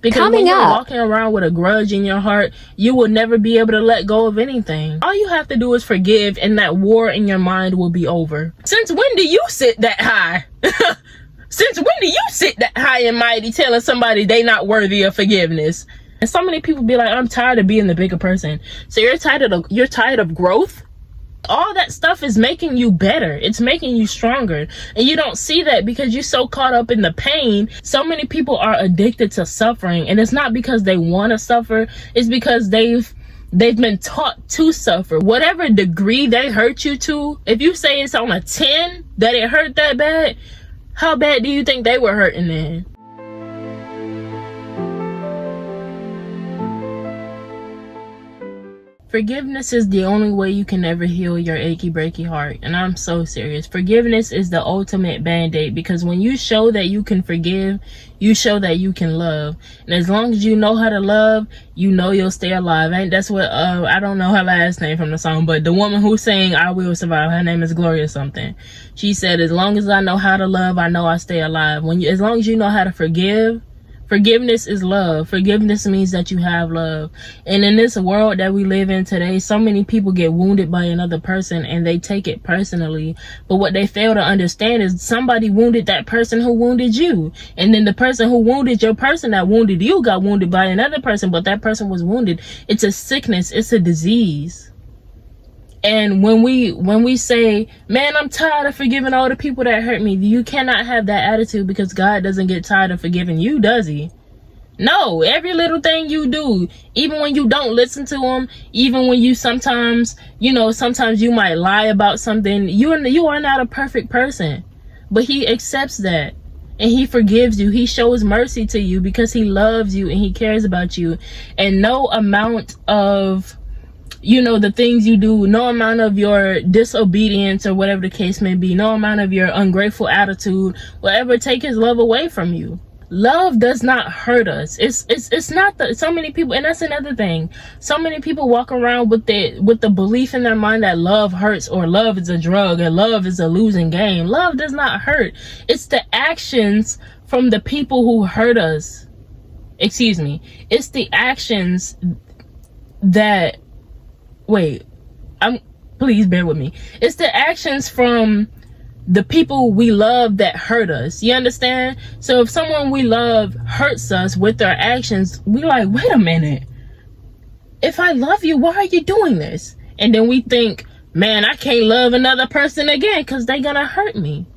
Because when you're walking around with a grudge in your heart, you will never be able to let go of anything. All you have to do is forgive, and that war in your mind will be over. Since when do you sit that high? Since when do you sit that high and mighty telling somebody they not worthy of forgiveness? And so many people be like, I'm tired of being the bigger person. So you're tired of growth? All that stuff is making you better. It's making you stronger. And you don't see that because you're so caught up in the pain. So many people are addicted to suffering. And it's not because they want to suffer. It's because they've been taught to suffer. Whatever degree they hurt you to, if you say it's on a 10 that it hurt that bad, how bad do you think they were hurting then? Forgiveness is the only way you can ever heal your achy breaky heart. And I'm so serious. Forgiveness is the ultimate band-aid, because when you show that you can forgive, you show that you can love. And as long as you know how to love, you know you'll stay alive. Ain't that's what I don't know her last name from the song, but the woman who sang I Will Survive, her name is Gloria something. She said, as long as I know how to love, I know I stay alive. As long as you know how to forgive, forgiveness is love. Forgiveness means that you have love. And in this world that we live in today, so many people get wounded by another person and they take it personally. But what they fail to understand is somebody wounded that person who wounded you. And then the person who wounded your person that wounded you got wounded by another person, but that person was wounded. It's a sickness. It's a disease. And when we say, man, I'm tired of forgiving all the people that hurt me, you cannot have that attitude, because God doesn't get tired of forgiving you, does he? No, every little thing you do, even when you don't listen to him, even when you sometimes you might lie about something, you are not a perfect person, but he accepts that. And he forgives you. He shows mercy to you because he loves you and he cares about you. And no amount of the things you do, no amount of your disobedience or whatever the case may be, no amount of your ungrateful attitude will ever take his love away from you. Love does not hurt us. It's not so many people, and that's another thing. So many people walk around with the belief in their mind that love hurts, or love is a drug, or love is a losing game. Love does not hurt. It's the actions from the people who hurt us. Excuse me. It's the actions that please bear with me. It's the actions from the people we love that hurt us. You understand? So if someone we love hurts us with their actions, we like, wait a minute. If I love you, why are you doing this? And then we think, man, I can't love another person again because they're gonna hurt me.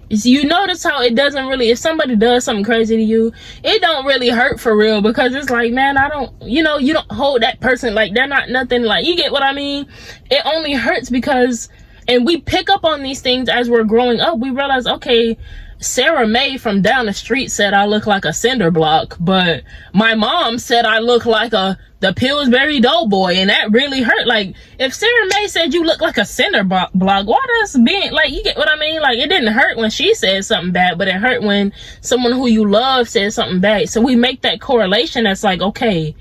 You notice how it doesn't really, if somebody does something crazy to you, it don't really hurt for real, because it's like, man, you don't hold that person like they're not nothing. Like, you get what I mean? It only hurts because, and we pick up on these things as we're growing up. We realize, okay, Sarah Mae from down the street said I look like a cinder block, but my mom said I look like the Pillsbury Doughboy, and that really hurt. Like, if Sarah Mae said you look like a cinder block, why does being, like, you get what I mean? Like, it didn't hurt when she said something bad, but it hurt when someone who you love said something bad. So we make that correlation that's like, okay,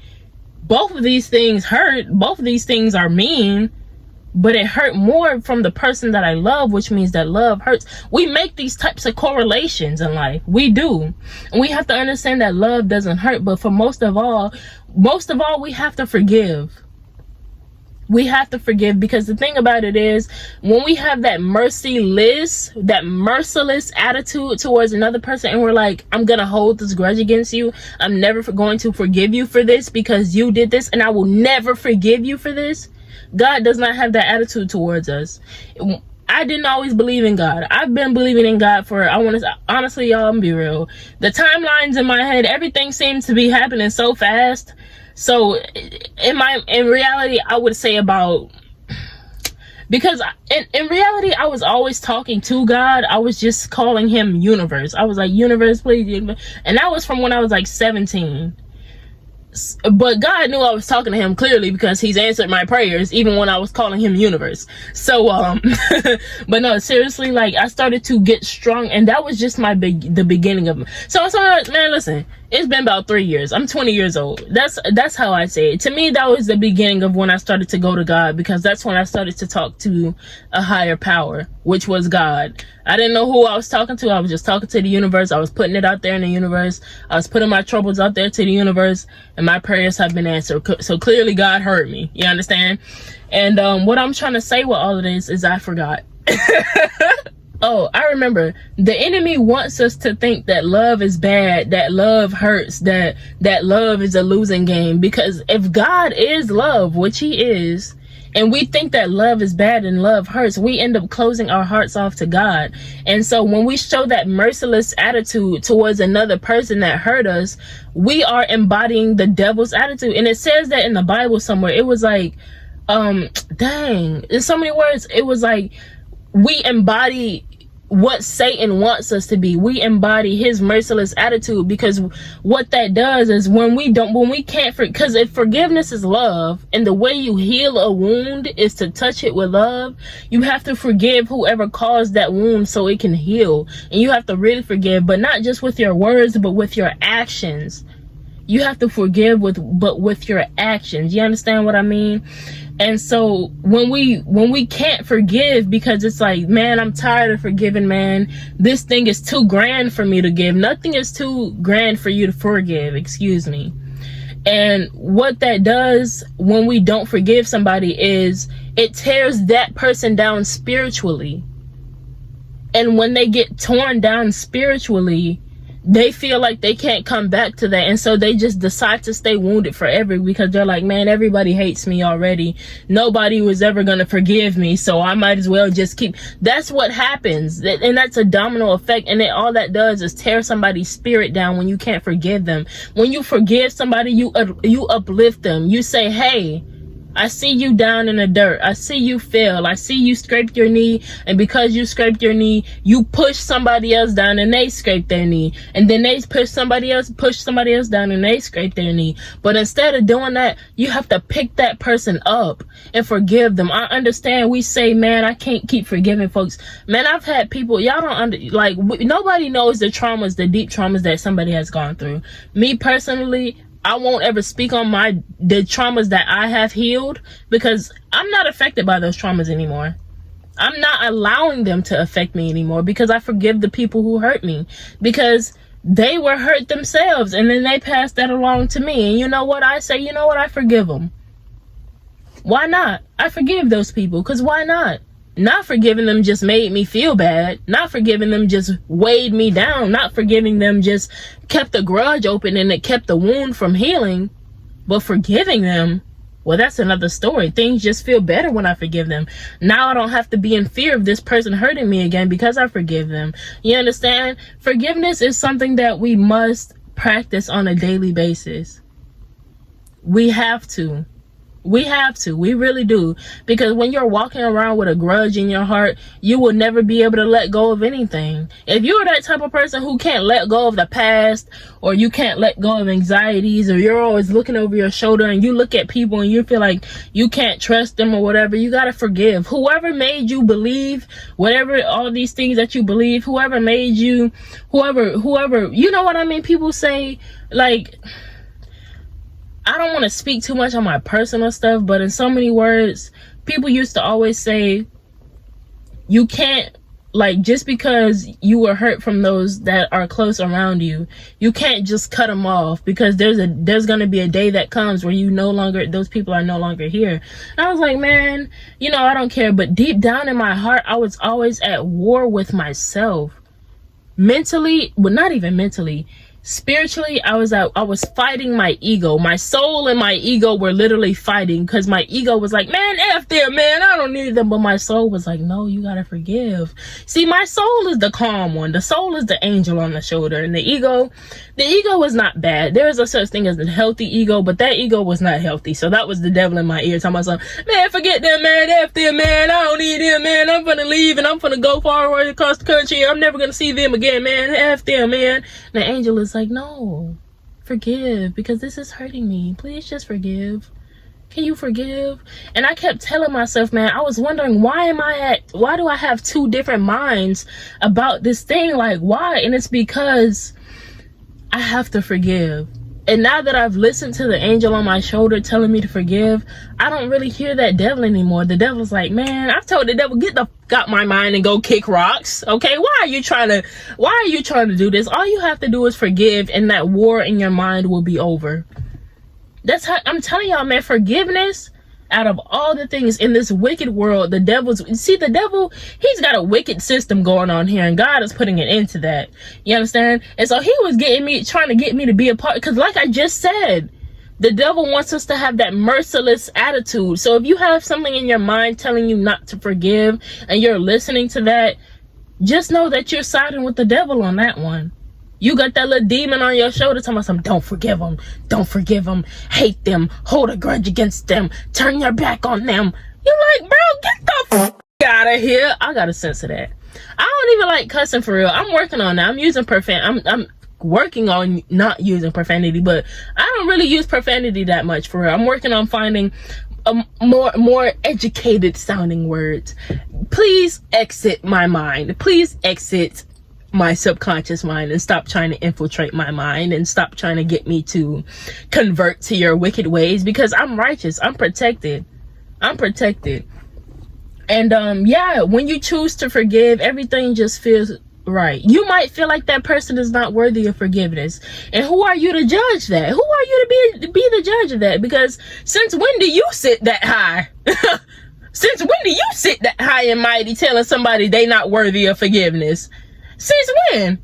both of these things hurt, both of these things are mean, but it hurt more from the person that I love, which means that love hurts. We make these types of correlations in life. We do. And we have to understand that love doesn't hurt. But for most of all, we have to forgive. We have to forgive, because the thing about it is, when we have that merciless attitude towards another person, and we're like, I'm gonna hold this grudge against you, I'm never going to forgive you for this because you did this, and I will never forgive you for this. God does not have that attitude towards us. I didn't always believe in God. I've been believing in God for, honestly, y'all, I'm be real. The timelines in my head, everything seems to be happening so fast. So in reality, I would say because in reality, I was always talking to God. I was just calling him universe. I was like, universe, please. Universe. And that was from when I was like 17. But God knew I was talking to him clearly, because he's answered my prayers even when I was calling him universe. So but no, seriously, like, I started to get strong, and that was just the beginning of it. So man, listen, It's been about 3 years. I'm 20 years old. That's how I say it. To me, that was the beginning of when I started to go to God, because that's when I started to talk to a higher power, which was God. I didn't know who I was talking to. I was just talking to the universe. I was putting it out there in the universe. I was putting my troubles out there to the universe, and my prayers have been answered. So clearly God heard me. You understand? And what I'm trying to say with all of this is I forgot. Oh, I remember. The enemy wants us to think that love is bad, that love hurts, that love is a losing game. Because if God is love, which he is, and we think that love is bad and love hurts, we end up closing our hearts off to God. And so when we show that merciless attitude towards another person that hurt us, we are embodying the devil's attitude. And it says that in the Bible somewhere. It was like, dang, in so many words, it was like we embody what Satan wants us to be. We embody his merciless attitude, because what that does is when we can't, because if forgiveness is love, and the way you heal a wound is to touch it with love, you have to forgive whoever caused that wound so it can heal. And you have to really forgive, but not just with your words, but with your actions. You have to forgive with your actions. You understand what I mean? And so when we can't forgive because it's like, man, I'm tired of forgiving, man. This thing is too grand for me to give. Nothing is too grand for you to forgive, excuse me. And what that does when we don't forgive somebody is it tears that person down spiritually. And when they get torn down spiritually, they feel like they can't come back to that, and so they just decide to stay wounded forever, because they're like, man, everybody hates me already. Nobody was ever gonna forgive me, so I might as well just keep. That's what happens, and that's a domino effect. And all that does is tear somebody's spirit down when you can't forgive them. When you forgive somebody, you uplift them. You say, hey, I see you down in the dirt. I see you fail. I see you scraped your knee. And because you scraped your knee, you push somebody else down and they scrape their knee. And then they push somebody else down and they scrape their knee. But instead of doing that, you have to pick that person up and forgive them. I understand we say, man, I can't keep forgiving folks. Man, I've had people, y'all don't nobody knows the traumas, the deep traumas that somebody has gone through. Me personally, I won't ever speak on the traumas that I have healed, because I'm not affected by those traumas anymore. I'm not allowing them to affect me anymore, because I forgive the people who hurt me, because they were hurt themselves and then they passed that along to me. And you know what I say? You know what? I forgive them. Why not? I forgive those people, because why not? Not forgiving them just made me feel bad. Not forgiving them just weighed me down. Not forgiving them just kept the grudge open and it kept the wound from healing. But forgiving them, well, that's another story. Things just feel better when I forgive them. Now I don't have to be in fear of this person hurting me again because I forgive them. You understand? Forgiveness is something that we must practice on a daily basis. We have to. We really do. Because when you're walking around with a grudge in your heart, you will never be able to let go of anything. If you're that type of person who can't let go of the past, or you can't let go of anxieties, or you're always looking over your shoulder and you look at people and you feel like you can't trust them or whatever, you gotta forgive. Whoever made you believe, whatever, all these things that you believe, whoever made you, whoever, you know what I mean? People say, like, I don't want to speak too much on my personal stuff, but in so many words, people used to always say, you can't, like, just because you were hurt from those that are close around you, you can't just cut them off, because there's going to be a day that comes where those people are no longer here. And I was like, man, I don't care. But deep down in my heart, I was always at war with myself. Mentally, well, not even mentally. Spiritually, I was fighting my ego. My soul and my ego were literally fighting, because my ego was like, man, F them, man, I don't need them. But my soul was like, no, you gotta forgive. See, my soul is the calm one. The soul is the angel on the shoulder. And the ego was not bad. There is a such thing as a healthy ego, but that ego was not healthy. So that was the devil in my ear telling myself, man, forget them, man, F them, man, I don't need them, man, I'm gonna leave and I'm gonna go far away across the country. I'm never gonna see them again, man, F them, man. And the angel is like, no, forgive, because this is hurting me. Please just forgive. Can you forgive? And I kept telling myself, man, I was wondering, why do I have two different minds about this thing? Like, why? And it's because I have to forgive. And now that I've listened to the angel on my shoulder telling me to forgive, I don't really hear that devil anymore. The devil's like, man, I've told the devil, get the f out my mind and go kick rocks. Okay, why are you trying to do this? All you have to do is forgive, and that war in your mind will be over. That's how I'm telling y'all, man. Forgiveness, out of all the things in this wicked world, the devil, he's got a wicked system going on here, and God is putting an end to that. You understand? And so he was trying to get me to be a part, because like I just said, the devil wants us to have that merciless attitude. So if you have something in your mind telling you not to forgive, and you're listening to that, just know that you're siding with the devil on that one. You got that little demon on your shoulder telling us, don't forgive them, hate them, hold a grudge against them, turn your back on them. You're like, bro, get the f out of here. I got a sense of that. I don't even like cussing for real. I'm working on that. I'm working on not using profanity, but I don't really use profanity that much for real. I'm working on finding more educated sounding words. Please exit my mind. Please exit my subconscious mind and stop trying to infiltrate my mind, and stop trying to get me to convert to your wicked ways, because I'm righteous. I'm protected. And yeah, when you choose to forgive, everything just feels right. You might feel like that person is not worthy of forgiveness, and who are you to judge that? Who are you to be the judge of that? Because since when do you sit that high? Since when do you sit that high and mighty telling somebody they not worthy of forgiveness? Since when?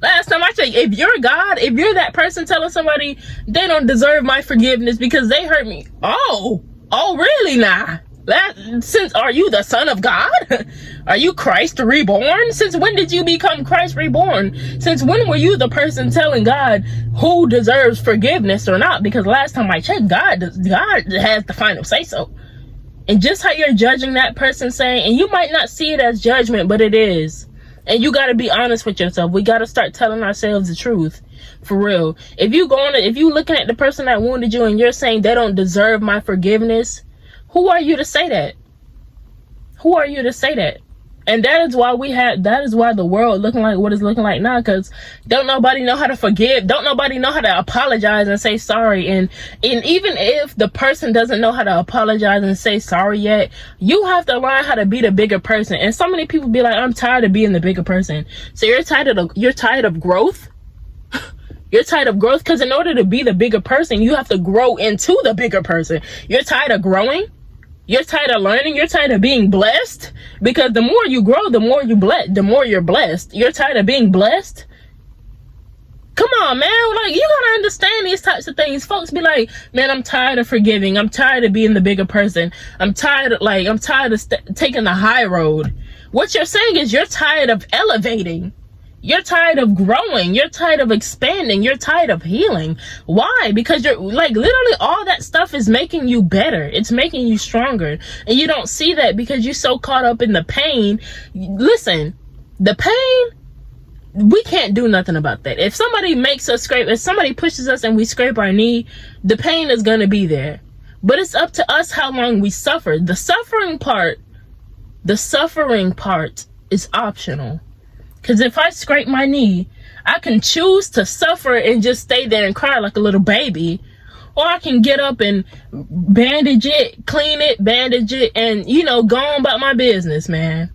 Last time I checked, if you're God, if you're that person telling somebody they don't deserve my forgiveness because they hurt me. Oh really now? Are you the Son of God? Are you Christ reborn? Since when did you become Christ reborn? Since when were you the person telling God who deserves forgiveness or not? Because last time I checked, God has the final say so. And just how you're judging that person, saying, and you might not see it as judgment, but it is. And you got to be honest with yourself. We got to start telling ourselves the truth. For real. If you looking at the person that wounded you and you're saying they don't deserve my forgiveness, who are you to say that? Who are you to say that? And that is why the world looking like what it's looking like now, because don't nobody know how to forgive. Don't nobody know how to apologize and say sorry. And even if the person doesn't know how to apologize and say sorry yet, you have to learn how to be the bigger person. And so many people be like, I'm tired of being the bigger person. So you're tired of growth? You're tired of growth, because in order to be the bigger person, you have to grow into the bigger person. You're tired of growing? You're tired of learning? You're tired of being blessed? Because the more you grow, the more you're blessed. You're tired of being blessed? Come on, man. Like, you gotta understand these types of things. Folks be like, man, I'm tired of forgiving. I'm tired of being the bigger person. I'm tired of taking the high road. What you're saying is you're tired of elevating. You're tired of growing. You're tired of expanding. You're tired of healing. Why? Because you're like, literally all that stuff is making you better. It's making you stronger. And you don't see that because you're so caught up in the pain. Listen, the pain, we can't do nothing about that. If somebody makes us scrape, if somebody pushes us and we scrape our knee, the pain is going to be there. But it's up to us how long we suffer. The suffering part is optional. Because if I scrape my knee, I can choose to suffer and just stay there and cry like a little baby. Or I can get up and bandage it, clean it, bandage it, and, go on about my business, man.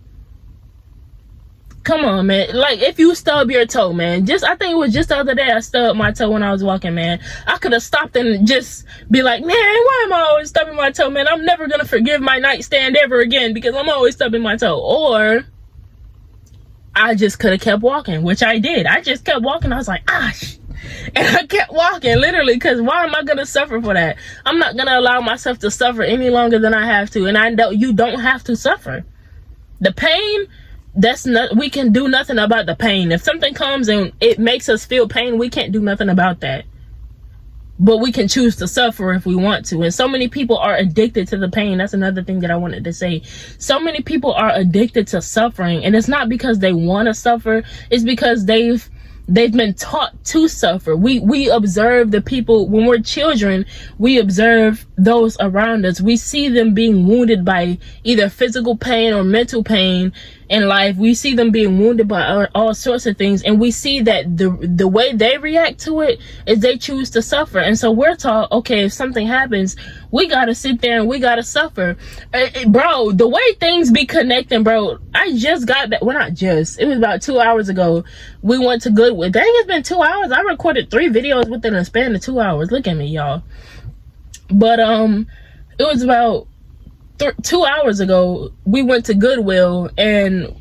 Come on, man. Like, if you stub your toe, man. I think it was just the other day I stubbed my toe when I was walking, man. I could have stopped and just be like, man, why am I always stubbing my toe, man? I'm never going to forgive my nightstand ever again because I'm always stubbing my toe. Or I just could have kept walking, which I did. I just kept walking. I was like, and I kept walking, literally, because why am I going to suffer for that? I'm not going to allow myself to suffer any longer than I have to. And I know you don't have to suffer. The pain, we can do nothing about the pain. If something comes and it makes us feel pain, we can't do nothing about that. But we can choose to suffer if we want to. And so many people are addicted to the pain. That's another thing that I wanted to say. So many people are addicted to suffering. And it's not because they want to suffer. It's because they've been taught to suffer. We observe the people, when we're children, we observe those around us. We see them being wounded by either physical pain or mental pain. in life. We see them being wounded by all sorts of things, and we see that the way they react to it is they choose to suffer. And so we're taught, okay, if something happens, we gotta sit there and we gotta suffer. Bro, the way things be connecting, bro, I just got that. Well, not just, it was about 2 hours ago. We went to Goodwill. Dang, it's been 2 hours. I recorded 3 videos within a span of 2 hours. Look at me, y'all. But it was about 2 hours ago. We went to Goodwill, and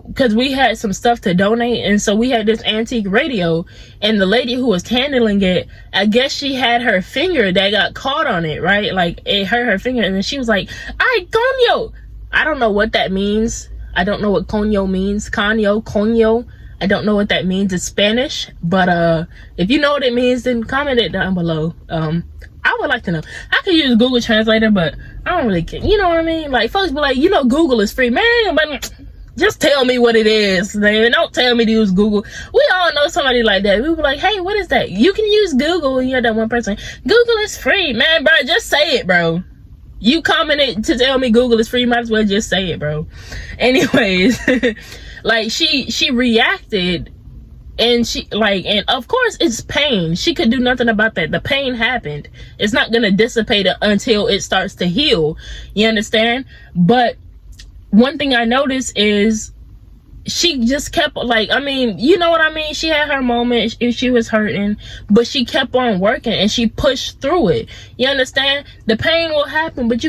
because we had some stuff to donate, and so we had this antique radio, and the lady who was handling it, I guess she had her finger that got caught on it, right? Like, it hurt her finger, and then she was like, "Ay, coño." I don't know what that means. I don't know what coño means. Coño. I don't know what that means in Spanish, but if you know what it means, then comment it down below. I would like to know. I could use Google Translator, but I don't really care. You know what I mean? Like, folks be like, Google is free. Man, but just tell me what it is, man. Don't tell me to use Google. We all know somebody like that. We be like, hey, what is that? You can use Google, and you're that one person. Google is free, man, bro. Just say it, bro. You commented to tell me Google is free. Might as well just say it, bro. Anyways, like, she reacted. And and of course it's pain. She could do nothing about that. The pain happened. It's not gonna dissipate until it starts to heal. You understand? But one thing I noticed is she just kept, like, I mean, you know what I mean? She had her moment if she was hurting, but she kept on working and she pushed through it. You understand? The pain will happen, but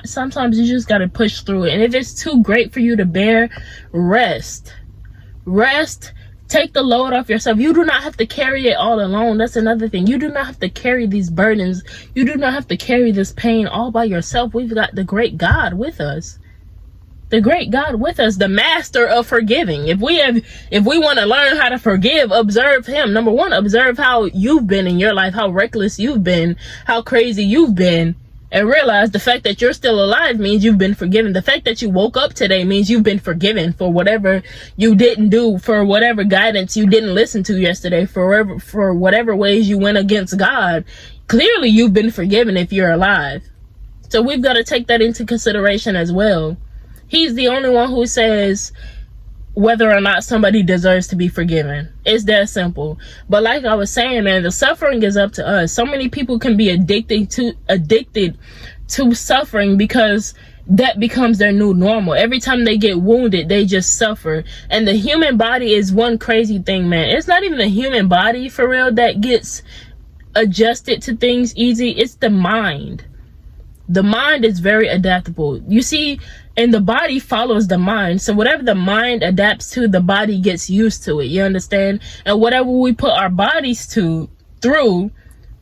sometimes you just gotta push through it. And if it's too great for you to bear, rest. Take the load off yourself. You do not have to carry it all alone. That's another thing. You do not have to carry these burdens. You do not have to carry this pain all by yourself. We've got the great God with us. The great God with us, the master of forgiving. If we want to learn how to forgive, observe him. Number one, observe how you've been in your life, how reckless you've been, how crazy you've been. And realize the fact that you're still alive means you've been forgiven. The fact that you woke up today means you've been forgiven for whatever you didn't do, for whatever guidance you didn't listen to yesterday, for whatever ways you went against God. Clearly, you've been forgiven if you're alive. So we've got to take that into consideration as well. He's the only one who says whether or not somebody deserves to be forgiven. It's that simple. But like I was saying, man, the suffering is up to us. So many people can be addicted to suffering because that becomes their new normal. Every time they get wounded, they just suffer. And the human body is one crazy thing, man. It's not even the human body for real that gets adjusted to things easy. It's the mind. The mind is very adaptable. You see, and the body follows the mind. So whatever the mind adapts to, the body gets used to it. You understand? And whatever we put our bodies through,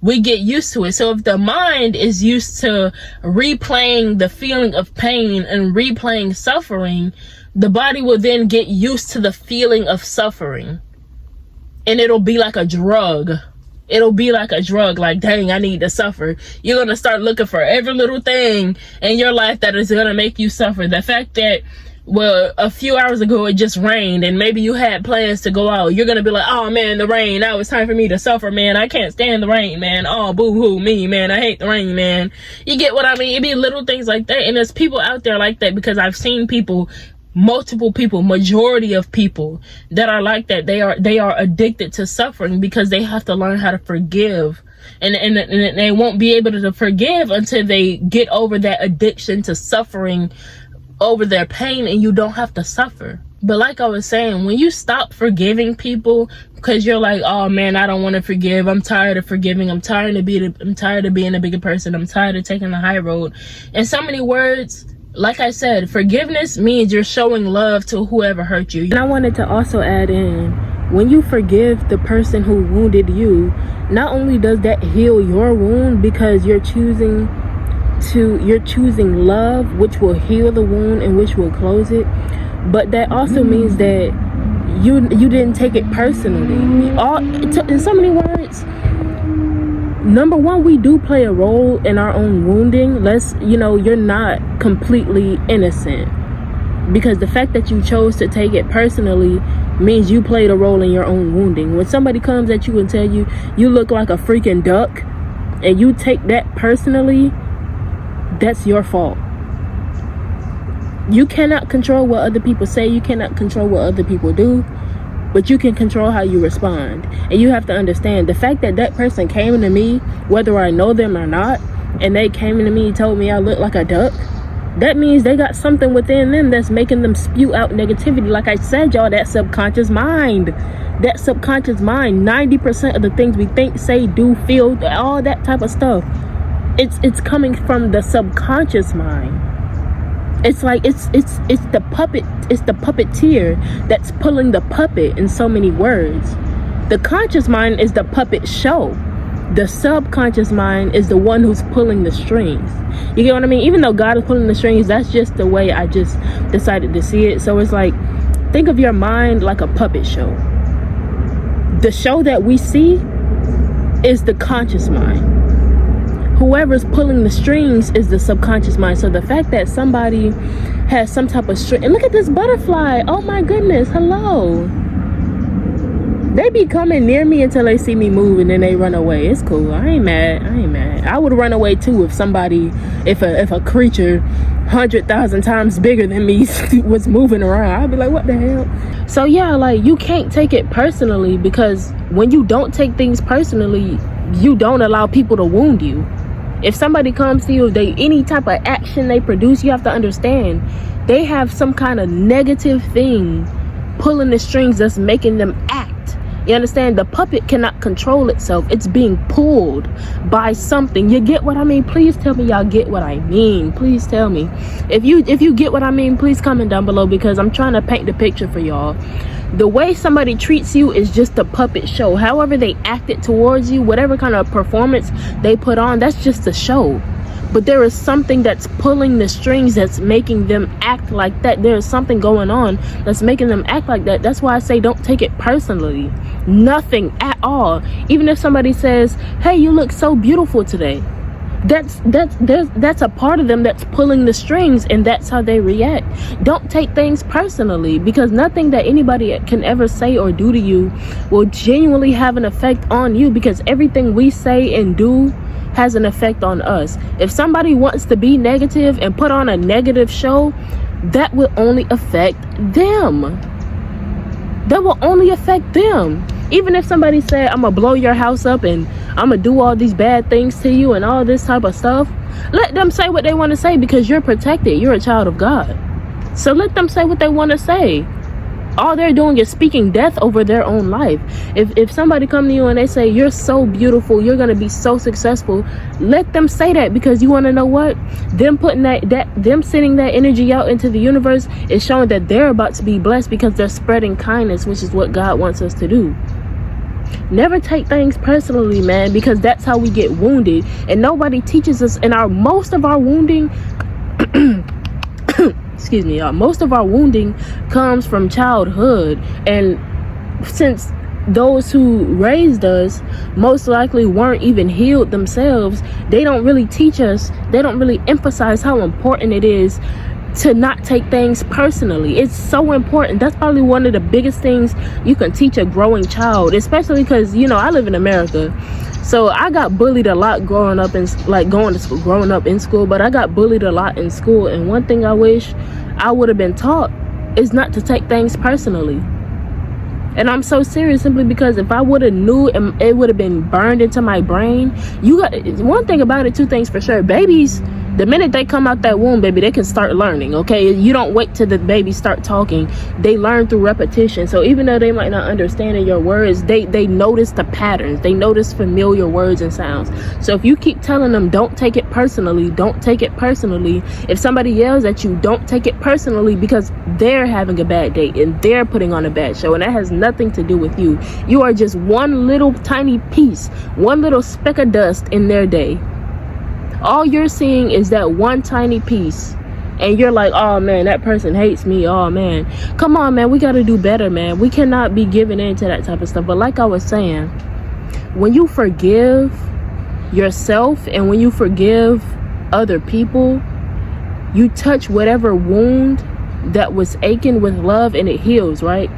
we get used to it. So if the mind is used to replaying the feeling of pain and replaying suffering, the body will then get used to the feeling of suffering. And it'll be like a drug. It'll be like a drug, like, dang, I need to suffer. You're going to start looking for every little thing in your life that is going to make you suffer. The fact that, well, a few hours ago it just rained and maybe you had plans to go out. You're going to be like, oh, man, the rain. Now it's time for me to suffer, man. I can't stand the rain, man. Oh, boo-hoo, me, man. I hate the rain, man. You get what I mean? It be little things like that. And there's people out there like that because I've seen people, multiple people, majority of people that are like that. They are addicted to suffering because they have to learn how to forgive, and they won't be able to forgive until they get over that addiction to suffering over their pain, and you don't have to suffer. But like I was saying, when you stop forgiving people because you're like, oh man, I don't want to forgive, I'm tired of forgiving, I'm tired of being a bigger person, I'm tired of taking the high road. In so many words, like I said, forgiveness means you're showing love to whoever hurt you. And I wanted to also add in, when you forgive the person who wounded you, not only does that heal your wound because you're choosing love, which will heal the wound and which will close it, but that also means that you didn't take it personally. In so many words, number one, we do play a role in our own wounding. You're not completely innocent, because the fact that you chose to take it personally means you played a role in your own wounding. When somebody comes at you and tell you you look like a freaking duck and you take that personally, that's your fault. You cannot control what other people say. You cannot control what other people do. But you can control how you respond. And you have to understand the fact that that person came to me, whether I know them or not, and they came to me and told me I look like a duck, that means they got something within them that's making them spew out negativity. Like I said, y'all, that subconscious mind. That subconscious mind, 90% of the things we think, say, do, feel, all that type of stuff, it's coming from the subconscious mind. It's like it's the puppeteer that's pulling the puppet, in so many words. The conscious mind is the puppet show. The subconscious mind is the one who's pulling the strings. You get what I mean? Even though God is pulling the strings, that's just the way I just decided to see it. So it's like, think of your mind like a puppet show. The show that we see is the conscious mind. Whoever's pulling the strings is the subconscious mind. So the fact that somebody has some type of string, and look at this butterfly, oh my goodness, hello. They be coming near me until they see me move, and then they run away. It's cool. I ain't mad. I would run away too if a creature 100,000 times bigger than me was moving around. I'd be like, what the hell? So yeah, like, you can't take it personally, because when you don't take things personally, you don't allow people to wound you. If somebody comes to you, any type of action they produce, you have to understand they have some kind of negative thing pulling the strings that's making them act. You understand? The puppet cannot control itself. It's being pulled by something. You get what I mean? Please tell me y'all get what I mean. Please tell me. If you get what I mean, please comment down below, because I'm trying to paint the picture for y'all. The way somebody treats you is just a puppet show. However they acted towards you, whatever kind of performance they put on, that's just a show. But there is something that's pulling the strings that's making them act like that. There is something going on that's making them act like that. That's why I say don't take it personally. Nothing at all. Even if somebody says, hey, you look so beautiful today, that's a part of them that's pulling the strings, and that's how they react. Don't take things personally, because nothing that anybody can ever say or do to you will genuinely have an effect on you, because everything we say and do has an effect on us. If somebody wants to be negative and put on a negative show, that will only affect them. That will only affect them. Even if somebody said, I'm gonna blow your house up and I'm gonna do all these bad things to you and all this type of stuff, let them say what they want to say, because you're protected. You're a child of God. So let them say what they want to say. All they're doing is speaking death over their own life. If somebody come to you and they say, you're so beautiful, you're gonna be so successful, let them say that, because you want to know what? Them putting them sending that energy out into the universe is showing that they're about to be blessed, because they're spreading kindness, which is what God wants us to do. Never take things personally, man, because that's how we get wounded. And nobody teaches us. In most of our wounding excuse me, y'all, most of our wounding comes from childhood. And since those who raised us most likely weren't even healed themselves, they don't really teach us, they don't really emphasize how important it is to not take things personally. It's so important. That's probably one of the biggest things you can teach a growing child, especially because, you know, I live in America. So I got bullied a lot growing up in school, but I got bullied a lot in school. And one thing I wish I would have been taught is not to take things personally. And I'm so serious, simply because if I would have knew, it would have been burned into my brain. One thing about it, two things for sure. Babies, the minute they come out that womb, baby, they can start learning, okay? You don't wait till the baby start talking. They learn through repetition. So even though they might not understand in your words, they notice the patterns. They notice familiar words and sounds. So if you keep telling them, don't take it personally, don't take it personally. If somebody yells at you, don't take it personally, because they're having a bad day and they're putting on a bad show, and that has nothing to do with you. You are just one little tiny piece, one little speck of dust in their day. All you're seeing is that one tiny piece, and you're like, oh man, that person hates me. Oh man, come on, man, we got to do better, man. We cannot be giving in to that type of stuff. But like I was saying, when you forgive yourself and when you forgive other people, you touch whatever wound that was aching with love, and it heals, right?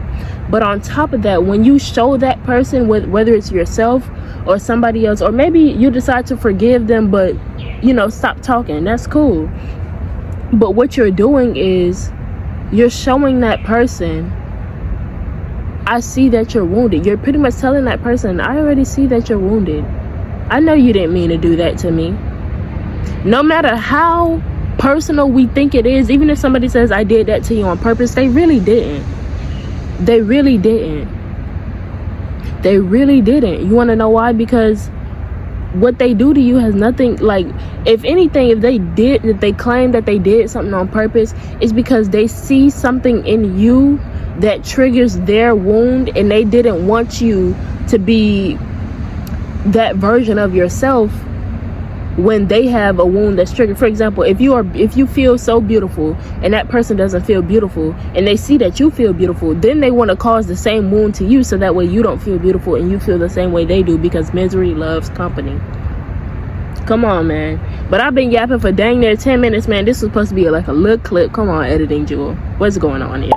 But on top of that, when you show that person, whether it's yourself or somebody else, or maybe you decide to forgive them, but, you know, stop talking, that's cool. But what you're doing is you're showing that person, I see that you're wounded. You're pretty much telling that person, I already see that you're wounded. I know you didn't mean to do that to me. No matter how personal we think it is, even if somebody says I did that to you on purpose, they really didn't. They really didn't. They really didn't. You want to know why? Because what they do to you has nothing, like, if anything, if they claim that they did something on purpose, it's because they see something in you that triggers their wound, and they didn't want you to be that version of yourself when they have a wound that's triggered. For example, if you feel so beautiful and that person doesn't feel beautiful, and they see that you feel beautiful, then they want to cause the same wound to you, so that way you don't feel beautiful and you feel the same way they do, because misery loves company. Come on, man. But I've been yapping for dang near 10 minutes, man. This was supposed to be like a little clip. Come on, editing Jewel. What's going on here?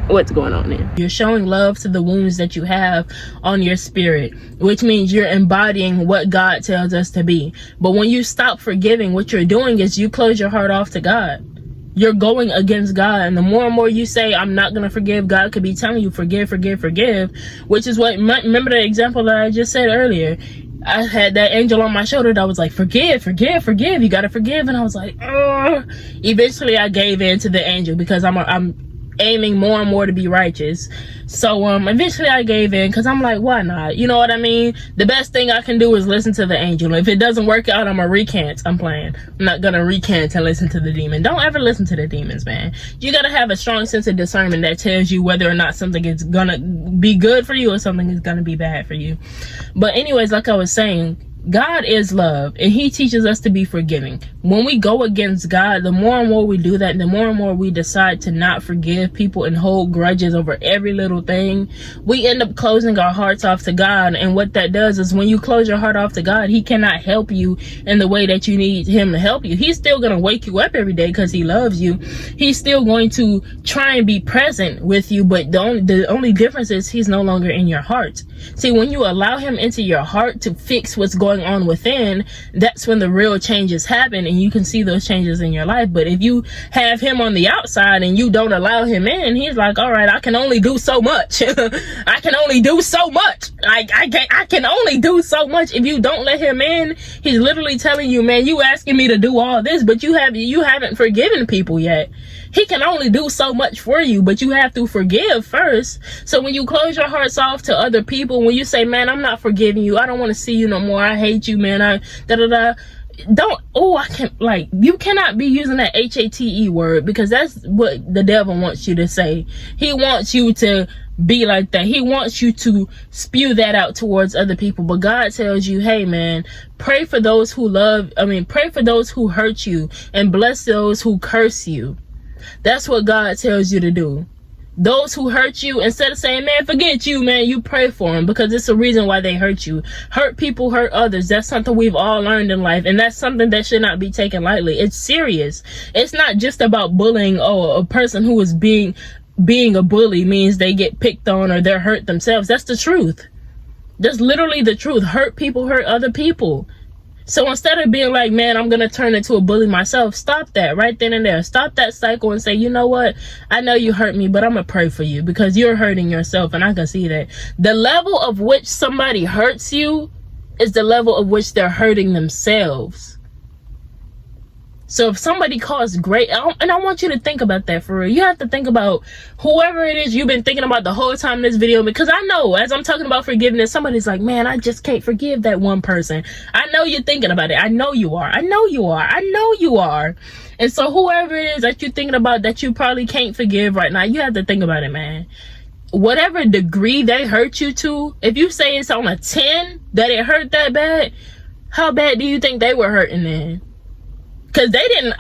What's going on there? You're showing love to the wounds that you have on your spirit, which means you're embodying what God tells us to be. But when you stop forgiving, what you're doing is you close your heart off to God. You're going against God. And the more and more you say, I'm not going to forgive, God could be telling you, forgive, forgive, forgive, which is what, remember the example that I just said earlier? I had that angel on my shoulder that was like, forgive, forgive, forgive. You got to forgive. And I was like, ugh. Eventually I gave in to the angel, because I'm aiming more and more to be righteous. So eventually I gave in, because I'm like, why not? You know what I mean? The best thing I can do is listen to the angel. If it doesn't work out, I'm gonna recant. I'm not gonna recant and listen to the demon. Don't ever listen to the demons, man. You gotta have a strong sense of discernment that tells you whether or not something is gonna be good for you or something is gonna be bad for you. But anyways, like I was saying, God is love, and he teaches us to be forgiving. When we go against God, the more and more we do that, the more and more we decide to not forgive people and hold grudges over every little thing, we end up closing our hearts off to God. And what that does is, when you close your heart off to God, he cannot help you in the way that you need him to help you. He's still going to wake you up every day because he loves you. He's still going to try and be present with you, but the only difference is he's no longer in your heart. See, when you allow him into your heart to fix what's going on within, that's when the real changes happen, and you can see those changes in your life. But if you have him on the outside and you don't allow him in, he's like, all right, I can only do so much. I can only do so much. I can only do so much. If you don't let him in, he's literally telling you, man, you asking me to do all this, but you haven't forgiven people yet. He can only do so much for you, but you have to forgive first. So when you close your hearts off to other people, when you say, man, I'm not forgiving you, I don't want to see you no more, I hate you, man, you cannot be using that HATE word, because that's what the devil wants you to say. He wants you to be like that. He wants you to spew that out towards other people. But God tells you, hey man, pray for those who pray for those who hurt you, and bless those who curse you. That's what God tells you to do. Those who hurt you, instead of saying, man, forget you, man, you pray for them, because it's a reason why they hurt you. Hurt people hurt others. That's something we've all learned in life, and that's something that should not be taken lightly. It's serious. It's not just about bullying. Oh, a person who is being a bully means they get picked on or they're hurt themselves. That's the truth. That's literally the truth. Hurt people hurt other people. So instead of being like, man, I'm going to turn into a bully myself, stop that right then and there. Stop that cycle and say, you know what? I know you hurt me, but I'm going to pray for you, because you're hurting yourself. And I can see that. The level of which somebody hurts you is the level of which they're hurting themselves. So if somebody caused and I want you to think about that for real. You have to think about whoever it is you've been thinking about the whole time in this video, because I know as I'm talking about forgiveness, somebody's like, man, I just can't forgive that one person. I know you're thinking about it. I know you are. I know you are. I know you are. And so whoever it is that you're thinking about that you probably can't forgive right now, you have to think about it, man. Whatever degree they hurt you to, if you say it's on a 10 that it hurt that bad, how bad do you think they were hurting then? Because they didn't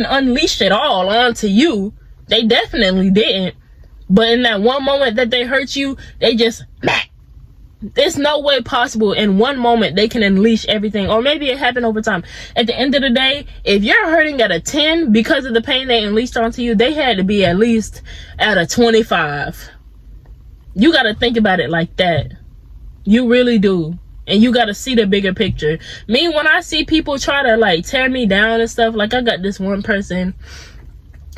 unleash it all onto you. They definitely didn't. But in that one moment that they hurt you, they just, there's no way possible in one moment they can unleash everything. Or maybe it happened over time. At the end of the day, if you're hurting at a 10 because of the pain they unleashed onto you, they had to be at least at a 25. You got to think about it like that. You really do. and you got to see the bigger picture. Me, when I see people try to like tear me down and stuff, like I got this one person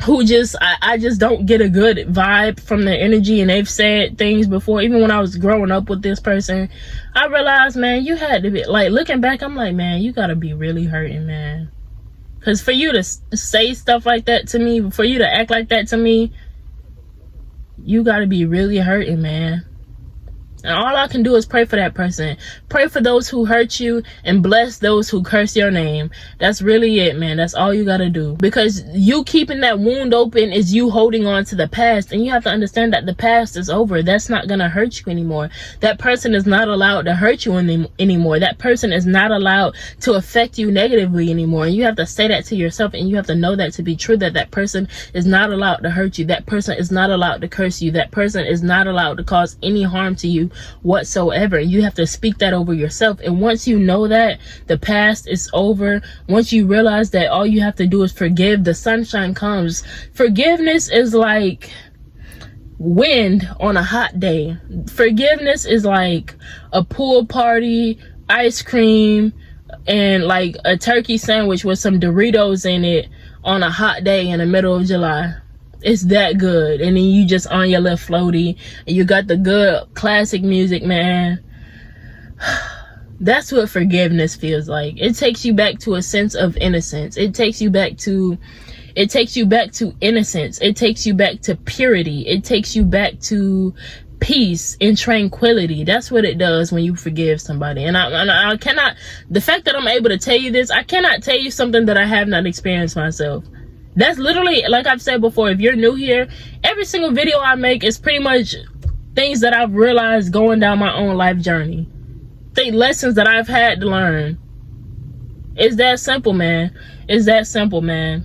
who just I just don't get a good vibe from their energy, and they've said things before. Even when I was growing up with this person, I realized, man, you had to be like, looking back, I'm like, man, you gotta be really hurting, man, because for you to say stuff like that to me, for you to act like that to me, you gotta be really hurting, man. And all I can do is pray for that person. Pray for those who hurt you and bless those who curse your name. That's really it, man. That's all you gotta do. Because you keeping that wound open is you holding on to the past. And you have to understand that the past is over. That's not gonna hurt you anymore. That person is not allowed to hurt you anymore. That person is not allowed to affect you negatively anymore. And you have to say that to yourself, and you have to know that to be true, that that person is not allowed to hurt you. That person is not allowed to curse you. That person is not allowed to cause any harm to you whatsoever. You have to speak that over yourself. And once you know that the past is over, once you realize that all you have to do is forgive, the sunshine comes. Forgiveness is like wind on a hot day. Forgiveness is like a pool party, ice cream, and like a turkey sandwich with some Doritos in it on a hot day in the middle of July. It's that good. And then you just on your little floaty, and you got the good classic music, man. That's what forgiveness feels like. It takes you back to a sense of innocence. It takes you back to innocence. It takes you back to purity. It takes you back to peace and tranquility. That's what it does when you forgive somebody. And I cannot, the fact that I'm able to tell you this, I cannot tell you something that I have not experienced myself. That's literally, like I've said before, if you're new here, every single video I make is pretty much things that I've realized going down my own life journey. Lessons that I've had to learn. It's that simple, man. It's that simple, man.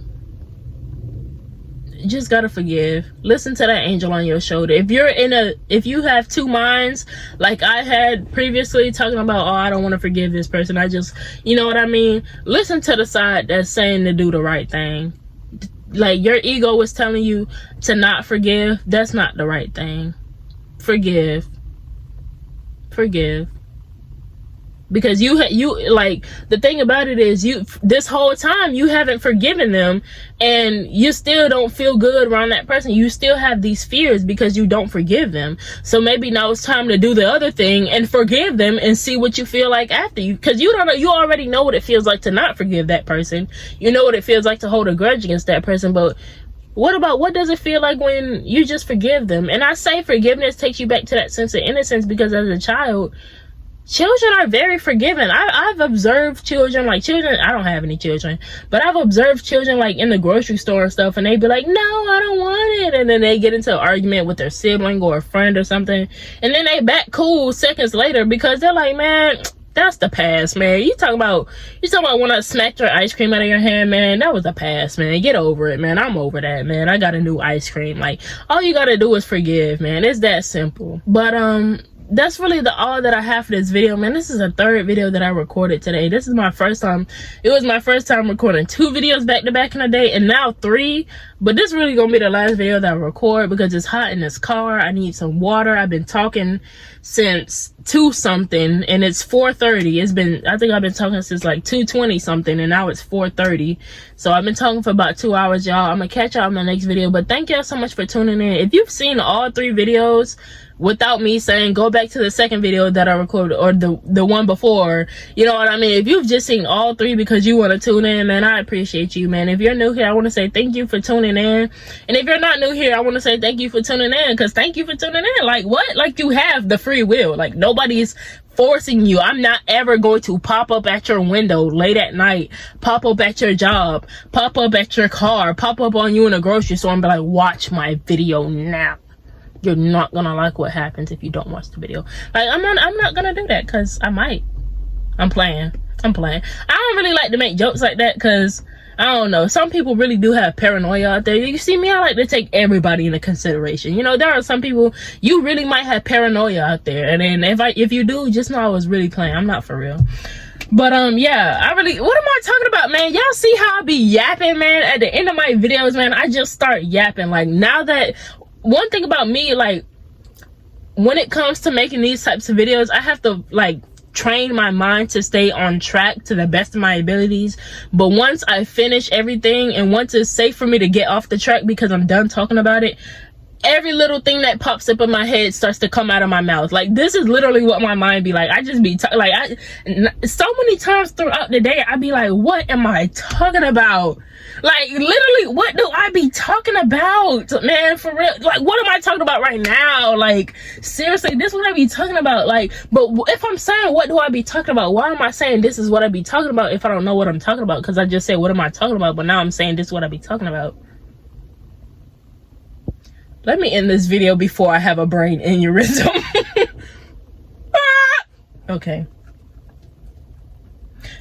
You just gotta forgive. Listen to that angel on your shoulder. If you have two minds, like I had previously, talking about, oh, I don't want to forgive this person, I just, you know what I mean? Listen to the side that's saying to do the right thing. Like your ego is telling you to not forgive. That's not the right thing. Forgive. Because you like, the thing about it is, this whole time you haven't forgiven them, and you still don't feel good around that person. You still have these fears because you don't forgive them. So maybe now it's time to do the other thing and forgive them and see what you feel like after. Because you don't know, you already know what it feels like to not forgive that person. You know what it feels like to hold a grudge against that person. But what does it feel like when you just forgive them? And I say forgiveness takes you back to that sense of innocence, because as a child, children are very forgiving. I've observed children, I don't have any children, but I've observed children like in the grocery store and stuff, and they be like, no, I don't want it. And then they get into an argument with their sibling or a friend or something. And then they back cool seconds later, because they're like, man, that's the past, man. You talking about when I smacked your ice cream out of your hand, man, that was the past, man. Get over it, man. I'm over that, man. I got a new ice cream. Like, all you gotta do is forgive, man. It's that simple. But that's really all that I have for this video, man. This is the third video that I recorded today. This is my first time. It was my first time recording 2 videos back to back in a day, and now 3. But this really gonna be the last video that I record, because it's hot in this car. I need some water. I've been talking since 2 something, and it's 4:30. I think I've been talking since like 2:20 something, and now it's 4:30. So I've been talking for about 2 hours, y'all. I'm gonna catch y'all in my next video. But thank y'all so much for tuning in. If you've seen all 3 videos without me saying, go back to the second video that I recorded, or the one before, you know what I mean? If you've just seen all 3 because you want to tune in, man, I appreciate you, man. If you're new here, I want to say thank you for tuning in. And if you're not new here, I want to say thank you for tuning in, because thank you for tuning in. Like, what? Like, you have the free will. Like, nobody's forcing you. I'm not ever going to pop up at your window late at night, pop up at your job, pop up at your car, pop up on you in a grocery store and be like, watch my video now. You're not gonna like what happens if you don't watch the video. Like, I'm not gonna do that, because I might. I'm playing. I don't really like to make jokes like that, because I don't know, some people really do have paranoia out there. You see me, I like to take everybody into consideration. You know, there are some people, you really might have paranoia out there, and then if you do, just know I was really playing. I'm not for real. But yeah, what am I talking about, man? Y'all see how I be yapping, man? At the end of my videos, man, I just start yapping. Like, now that, one thing about me, like, when it comes to making these types of videos, I have to like train my mind to stay on track to the best of my abilities. But once I finish everything and once it's safe for me to get off the track because I'm done talking about it, every little thing that pops up in my head starts to come out of my mouth. Like, this is literally what my mind be like. I just be so many times throughout the day, I be like, what am I talking about? Like, literally, what do I be talking about, man? For real, like, what am I talking about right now? Like, seriously, this is what I be talking about. Like, but if I'm saying what do I be talking about, why am I saying this is what I be talking about if I don't know what I'm talking about? Because I just said what am I talking about, but now I'm saying this is what I be talking about. Let me end this video before I have a brain aneurysm. Okay.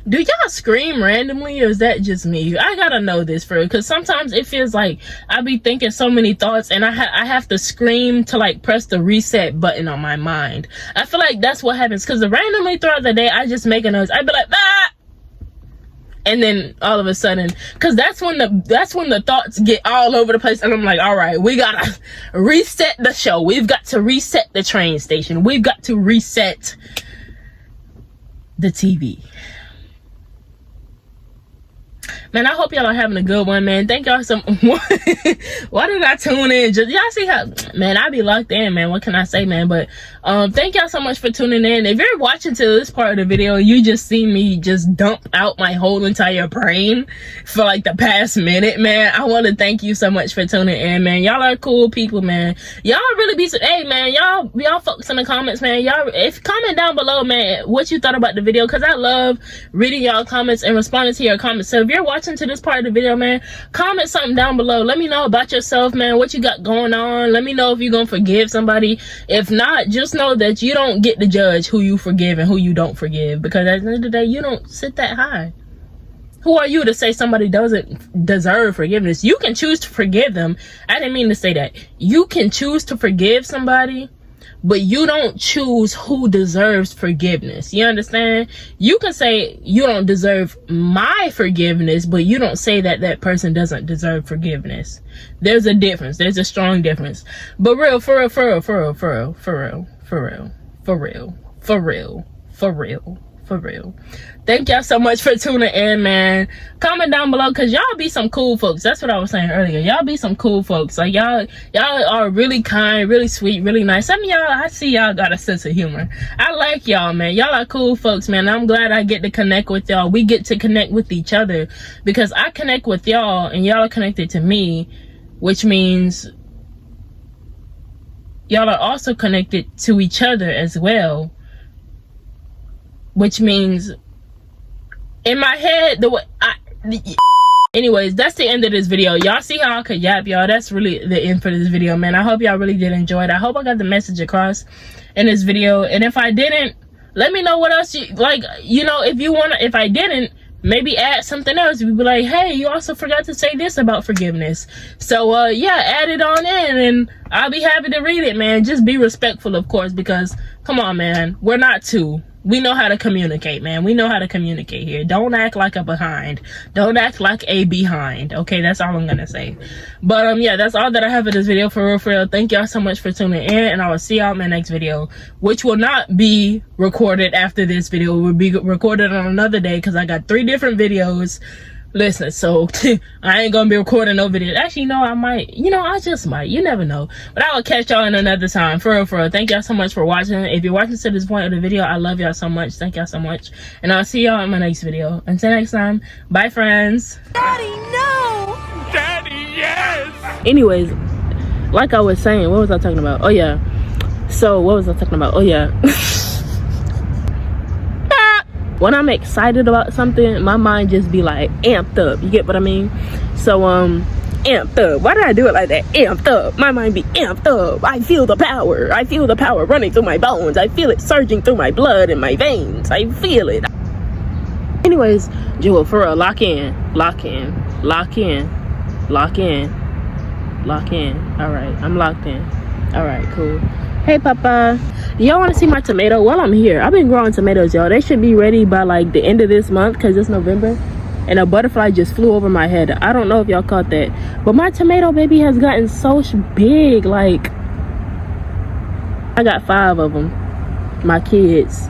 Do y'all scream randomly, or is that just me? I gotta know this for real, because sometimes it feels like I be thinking so many thoughts and I have to scream to like press the reset button on my mind. I feel like that's what happens, because randomly throughout the day I just make a noise. I'd be like, ah! And then all of a sudden, because that's when the thoughts get all over the place, and I'm like, all right, we gotta reset the show. We've got to reset the train station. We've got to reset the TV. Man, I hope y'all are having a good one, man. Thank y'all so much. Why did I tune in? Just y'all see how, man, I be locked in, man. What can I say, man? But thank y'all so much for tuning in. If you're watching to this part of the video, you just see me just dump out my whole entire brain for like the past minute, man. I want to thank you so much for tuning in, man. Y'all are cool people, man. Y'all really be, hey, man, y'all folks in the comments, man. Y'all, if comment down below, man, what you thought about the video, because I love reading y'all comments and responding to your comments. So if you're watching to this part of the video, man, comment something down below. Let me know about yourself, man, what you got going on. Let me know if you're gonna forgive somebody. If not, just know that you don't get to judge who you forgive and who you don't forgive, because at the end of the day, you don't sit that high. Who are you to say somebody doesn't deserve forgiveness? You can choose to forgive them. I didn't mean to say that. You can choose to forgive somebody, but you don't choose who deserves forgiveness. You understand? You can say you don't deserve my forgiveness, but you don't say that that person doesn't deserve forgiveness. There's a difference. There's a strong difference. But real, for real, for real, for real, for real, for real, for real, for real, for real, for real, for real. Thank y'all so much for tuning in, man. Comment down below, because y'all be some cool folks. That's what I was saying earlier. Y'all be some cool folks. Like, y'all are really kind, really sweet, really nice. Some of y'all, I see y'all got a sense of humor. I like y'all, man. Y'all are cool folks, man. I'm glad I get to connect with y'all. We get to connect with each other, because I connect with y'all and y'all are connected to me, which means y'all are also connected to each other as well, which means in my head, anyways, that's the end of this video. Y'all see how I could yap, y'all? That's really the end for this video, man. I hope y'all really did enjoy it. I hope I got the message across in this video. And if I didn't, let me know what else you like. You know, if you want to, if I didn't, maybe add something else. We'd be like, hey, you also forgot to say this about forgiveness. So yeah, add it on in and I'll be happy to read it, man. Just be respectful, of course, because come on, man, we're not two. We know how to communicate, man. We know how to communicate here. Don't act like a behind. Don't act like a behind. Okay, that's all I'm gonna say. But yeah, that's all that I have for this video, for real, for real. Thank y'all so much for tuning in, and I will see y'all in my next video, which will not be recorded after this video. It will be recorded on another day, because I got 3 different videos. Listen, so I ain't gonna be recording no videos. Actually, no, I might. You know, I just might. You never know. But I will catch y'all in another time. For real, for real. Thank y'all so much for watching. If you're watching to this point of the video, I love y'all so much. Thank y'all so much. And I'll see y'all in my next video. Until next time, bye, friends. Daddy, no! Daddy, yes! Anyways, like I was saying, what was I talking about? Oh, yeah. So, what was I talking about? Oh, yeah. When I'm excited about something, my mind just be like amped up. You get what I mean? So amped up. Why did I do it like that? Amped up. My mind be amped up. I feel the power. I feel the power running through my bones. I feel it surging through my blood and my veins. I feel it. Anyways, Jewel, for real, lock in. Lock in. Lock in. Lock in. Lock in. Alright, I'm locked in. Alright, cool. Hey, Papa. Do y'all want to see my tomato? Well, I'm here. I've been growing tomatoes, y'all. They should be ready by like the end of this month, because it's November. And a butterfly just flew over my head. I don't know if y'all caught that. But my tomato baby has gotten so big. Like, I got 5 of them. My kids.